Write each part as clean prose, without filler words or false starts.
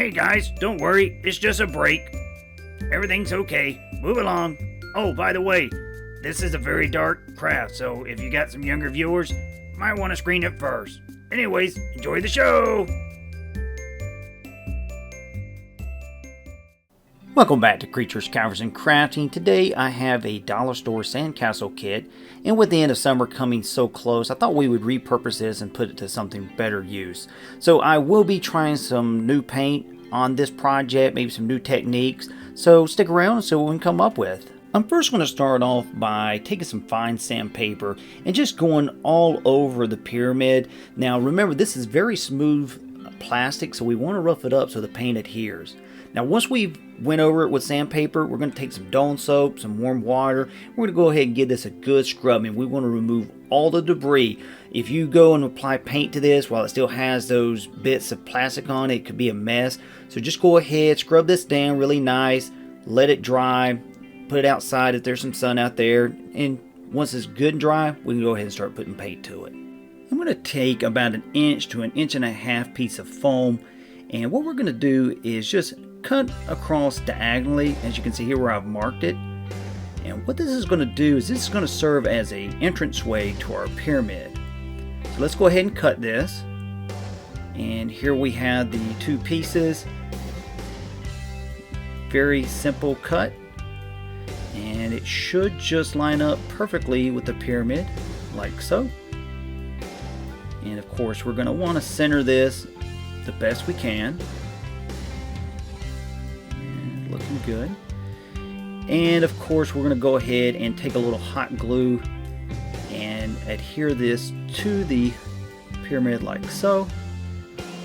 Hey guys, don't worry, it's just a break. Everything's okay. Move along. Oh, by the way, this is a very dark craft, so if you got some younger viewers, you might want to screen it first. Anyways, enjoy the show! Welcome back to Creatures, Caverns, and Crafting. Today I have a dollar store sandcastle kit, and with the end of summer coming so close, I thought we would repurpose this and put it to something better use. So I will be trying some new paint on this project, maybe some new techniques, so stick around and see what we can come up with. I'm first going to start off by taking some fine sandpaper and just going all over the pyramid. Now remember, this is very smooth plastic, so we want to rough it up so the paint adheres. Now once we've went over it with sandpaper, we're going to take some Dawn soap, some warm water. We're going to go ahead and give this a good scrubbing. We want to remove all the debris. If you go and apply paint to this while it still has those bits of plastic on it, it could be a mess. So just go ahead, scrub this down really nice, let it dry, put it outside if there's some sun out there, and once it's good and dry, we can go ahead and start putting paint to it. I'm going to take about 1 inch to 1.5 inch piece of foam, and what we're going to do is just cut across diagonally, as you can see here where I've marked it. And what this is going to do is this is going to serve as an entranceway to our pyramid. So let's go ahead and cut this. And here we have the two pieces. Very simple cut. And it should just line up perfectly with the pyramid, like so. And of course we're going to want to center this the best we can. Looking good. And of course we're going to go ahead and take a little hot glue and adhere this to the pyramid like so.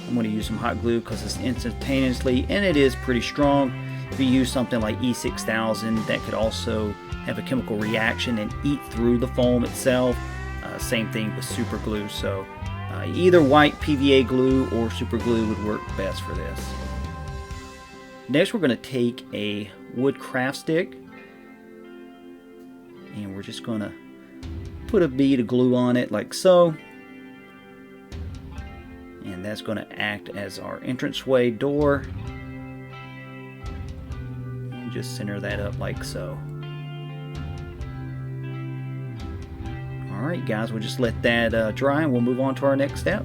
I'm going to use some hot glue because it's instantaneously, and it is pretty strong. If you use something like E6000, that could also have a chemical reaction and eat through the foam itself. Same thing with super glue, so either white PVA glue or super glue would work best for this. Next we're going to take a wood craft stick, and we're just going to put a bead of glue on it like so, and that's going to act as our entranceway door, and just center that up like so. Alright guys, we'll just let that dry and we'll move on to our next step.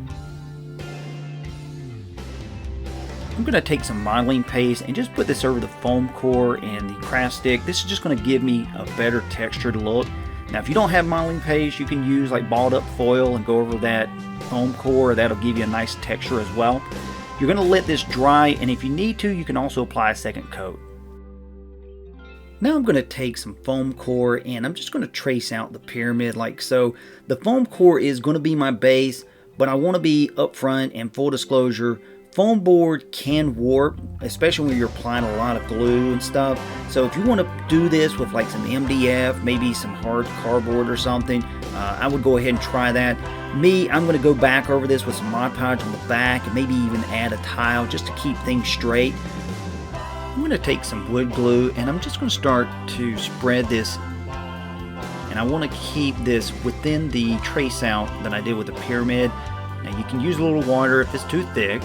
I'm going to take some modeling paste and just put this over the foam core and the craft stick. This is just going to give me a better textured look. Now if you don't have modeling paste, you can use like balled up foil and go over that foam core. That'll give you a nice texture as well. You're going to let this dry, and if you need to, you can also apply a second coat. Now I'm going to take some foam core and I'm just going to trace out the pyramid like so. The foam core is going to be my base, but I want to be upfront and full disclosure. Foam board can warp, especially when you're applying a lot of glue and stuff. So if you want to do this with like some MDF, maybe some hard cardboard or something, I would go ahead and try that. I'm going to go back over this with some Mod Podge on the back and maybe even add a tile just to keep things straight. I'm going to take some wood glue and I'm just going to start to spread this, and I want to keep this within the trace out that I did with the pyramid. Now you can use a little water if it's too thick.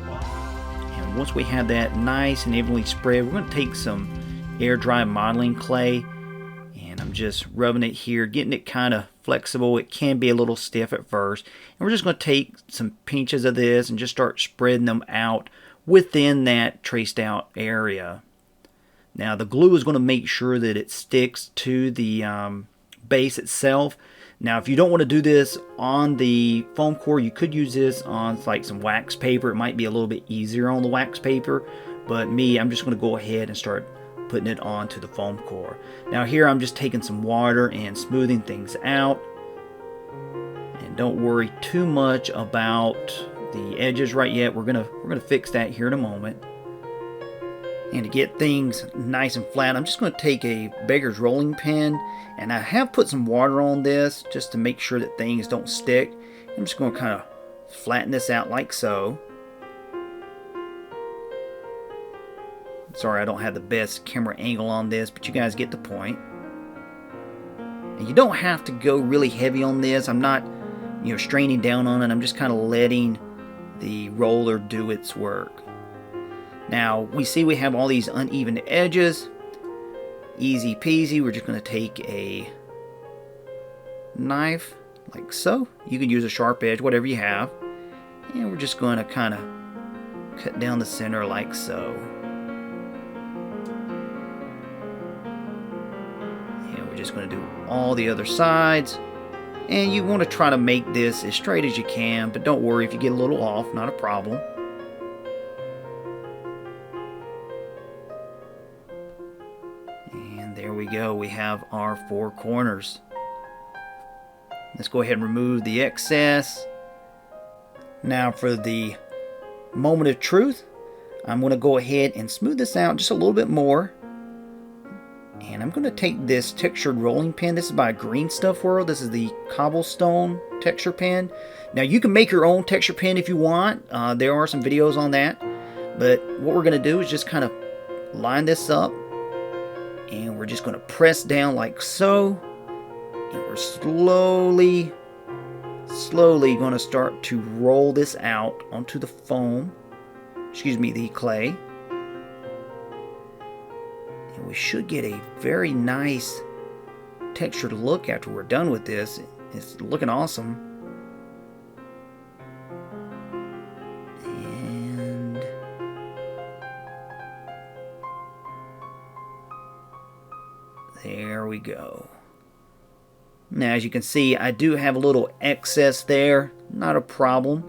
And once we have that nice and evenly spread, we're going to take some air dry modeling clay, and I'm just rubbing it here, getting it kind of flexible. It can be a little stiff at first, and we're just going to take some pinches of this and just start spreading them out within that traced out area. Now the glue is going to make sure that it sticks to the base itself. Now if you don't want to do this on the foam core, you could use this on like some wax paper. It might be a little bit easier on the wax paper, but I'm just going to go ahead and start putting it onto the foam core. Now here I'm just taking some water and smoothing things out, and don't worry too much about the edges right yet. We're gonna fix that here in a moment. And to get things nice and flat, I'm just going to take a beggar's rolling pin, and I have put some water on this just to make sure that things don't stick. I'm just going to kind of flatten this out like so. Sorry, I don't have the best camera angle on this, but you guys get the point. And you don't have to go really heavy on this. I'm not straining down on it. I'm just kind of letting the roller do its work. Now we see we have all these uneven edges. Easy peasy. We're just going to take a knife like so. You can use a sharp edge, whatever you have. And we're just going to kind of cut down the center like so. And we're just going to do all the other sides. And you want to try to make this as straight as you can, but don't worry if you get a little off, not a problem. And there we go, we have our 4 corners. Let's go ahead and remove the excess. Now for the moment of truth, I'm going to go ahead and smooth this out just a little bit more. And I'm going to take this textured rolling pin. This is by Green Stuff World. This is the cobblestone texture pen. Now you can make your own texture pen if you want. There are some videos on that. But what we're going to do is just kind of line this up. And we're just going to press down like so. And we're slowly going to start to roll this out onto the foam. Excuse me, the clay. And we should get a very nice textured look after we're done with this. It's looking awesome. And there we go. Now as you can see, I do have a little excess there. Not a problem.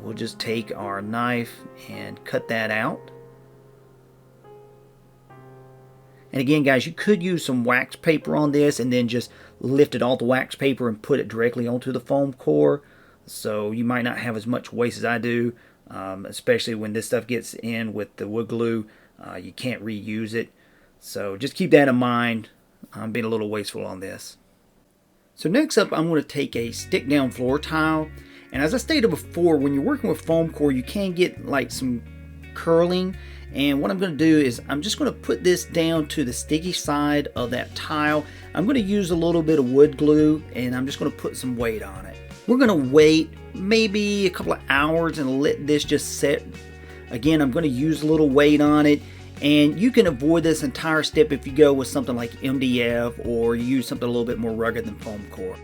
We'll just take our knife and cut that out. And again guys, you could use some wax paper on this and then just lift it off the wax paper and put it directly onto the foam core. So you might not have as much waste as I do, especially when this stuff gets in with the wood glue. You can't reuse it. So just keep that in mind. I'm being a little wasteful on this. So next up, I'm going to take a stick down floor tile. And as I stated before, when you're working with foam core, you can get like some curling. And what I'm going to do is I'm just going to put this down to the sticky side of that tile. I'm going to use a little bit of wood glue and I'm just going to put some weight on it. We're going to wait maybe a couple of hours and let this just set. Again, I'm going to use a little weight on it. And you can avoid this entire step if you go with something like MDF or you use something a little bit more rugged than foam core.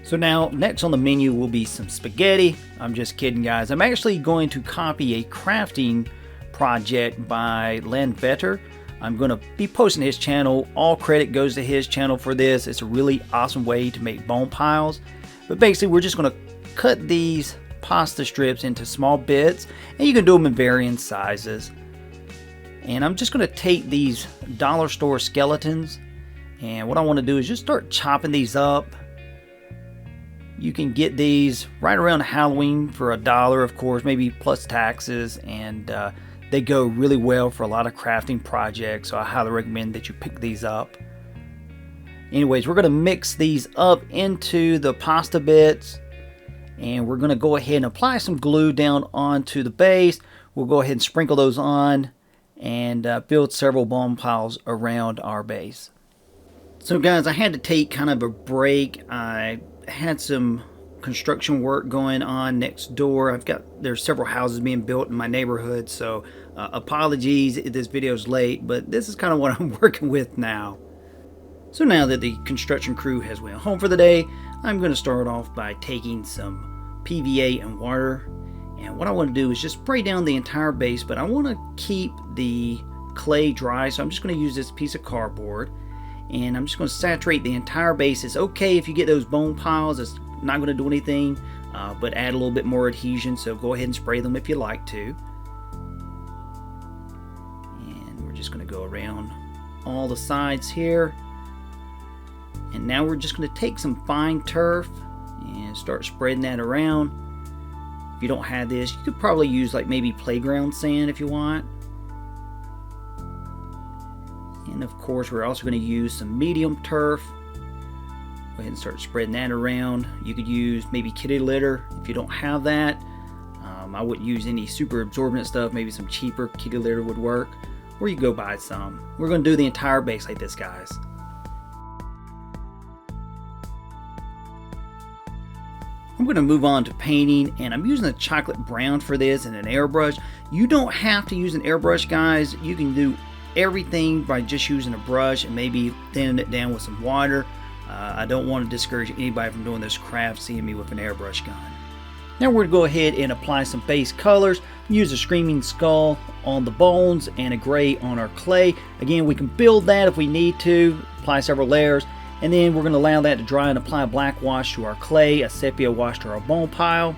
So now, next on the menu will be some spaghetti. I'm just kidding guys. I'm actually going to copy a crafting project by Landvaettr. I'm going to be posting his channel. All credit goes to his channel for this. It's a really awesome way to make bone piles. But basically we're just going to cut these pasta strips into small bits, and you can do them in varying sizes. And I'm just going to take these dollar store skeletons, and what I want to do is just start chopping these up. You can get these right around Halloween for $1, of course, maybe plus taxes, and they go really well for a lot of crafting projects, so I highly recommend that you pick these up. Anyways, we're going to mix these up into the pasta bits. And we're going to go ahead and apply some glue down onto the base. We'll go ahead and sprinkle those on and build several bone piles around our base. So guys, I had to take kind of a break. I had some construction work going on next door. There's several houses being built in my neighborhood, so apologies if this video is late, but this is kind of what I'm working with now. So now that the construction crew has went home for the day, I'm going to start off by taking some PVA and water, and what I want to do is just spray down the entire base, but I want to keep the clay dry, so I'm just going to use this piece of cardboard and I'm just going to saturate the entire base. It's okay if you get those bone piles, it's not going to do anything, but add a little bit more adhesion, so go ahead and spray them if you like to. And we're just going to go around all the sides here. And now we're just going to take some fine turf and start spreading that around. If you don't have this, you could probably use like maybe playground sand if you want. And of course, we're also going to use some medium turf. Go ahead and start spreading that around. You could use maybe kitty litter if you don't have that. I wouldn't use any super absorbent stuff. Maybe some cheaper kitty litter would work. Or you go buy some. We're going to do the entire base like this, guys. I'm going to move on to painting, and I'm using a chocolate brown for this and an airbrush. You don't have to use an airbrush, guys. You can do everything by just using a brush and maybe thinning it down with some water. I don't want to discourage anybody from doing this craft seeing me with an airbrush gun. Now we're going to go ahead and apply some base colors. Use a screaming skull on the bones and a gray on our clay. Again, we can build that if we need to, apply several layers. And then we're going to allow that to dry and apply a black wash to our clay, a sepia wash to our bone pile.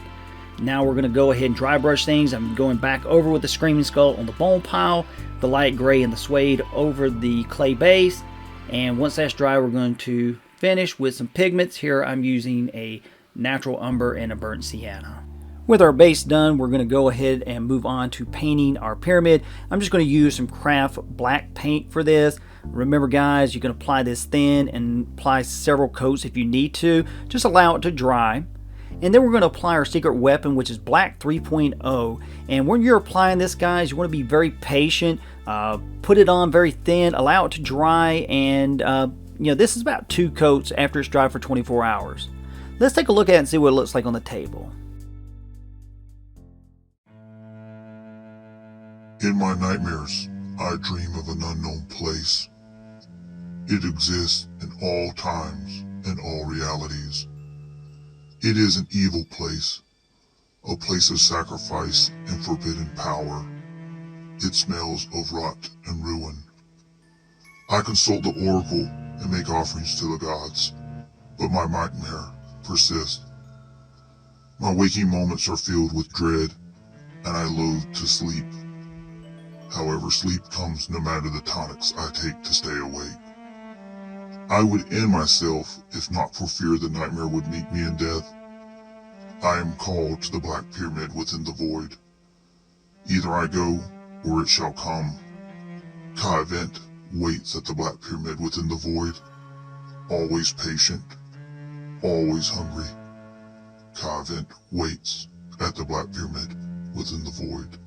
Now we're going to go ahead and dry brush things. I'm going back over with the screaming skull on the bone pile, the light gray and the suede over the clay base. And once that's dry, we're going to finish with some pigments. Here I'm using a natural umber and a burnt sienna. With our base done, we're going to go ahead and move on to painting our pyramid. I'm just going to use some craft black paint for this. Remember, guys, you can apply this thin and apply several coats if you need to. Just allow it to dry. And then we're going to apply our secret weapon, which is black 3.0. And when you're applying this, guys, you want to be very patient. Put it on very thin, allow it to dry, and this is about 2 coats after it's dry for 24 hours. Let's take a look at it and see what it looks like on the table. In my nightmares, I dream of an unknown place. It exists in all times and all realities. It is an evil place, a place of sacrifice and forbidden power. It smells of rot and ruin. I consult the oracle and make offerings to the gods, but my nightmare persists. My waking moments are filled with dread, and I loathe to sleep. However, sleep comes no matter the tonics I take to stay awake. I would end myself if not for fear the nightmare would meet me in death. I am called to the Black Pyramid within the void. Either I go, or it shall come. Ka-Event waits at the Black Pyramid within the void. Always patient, always hungry. Ka-Event waits at the Black Pyramid within the void.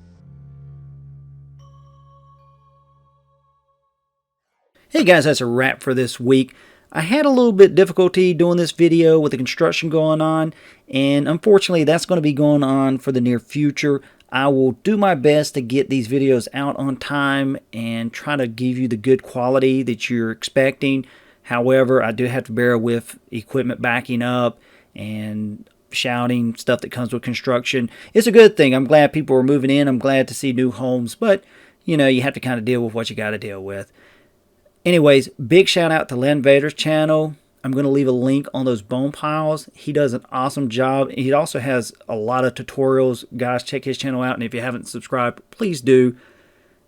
Hey guys, that's a wrap for this week. I had a little bit difficulty doing this video with the construction going on, and unfortunately that's going to be going on for the near future. I will do my best to get these videos out on time and try to give you the good quality that you're expecting. However, I do have to bear with equipment backing up and shouting, stuff that comes with construction. It's a good thing. I'm glad people are moving in. I'm glad to see new homes, but you have to kind of deal with what you got to deal with. Anyways, big shout out to Landvaettr's channel. I'm going to leave a link on those bone piles. He does an awesome job. He also has a lot of tutorials. Guys, check his channel out, and if you haven't subscribed, please do.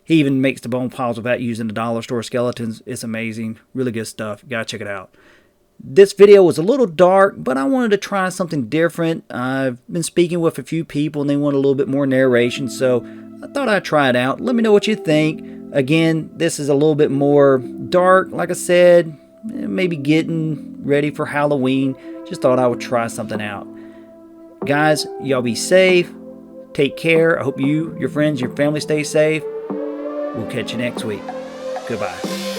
He even makes the bone piles without using the dollar store skeletons. It's amazing. Really good stuff. You gotta check it out. This video was a little dark, but I wanted to try something different. I've been speaking with a few people, and they want a little bit more narration, so I thought I'd try it out. Let me know what you think. Again, this is a little bit more dark, like I said, maybe getting ready for Halloween. Just thought I would try something out. Guys, y'all be safe. Take care. I hope you, your friends, your family stay safe. We'll catch you next week. Goodbye.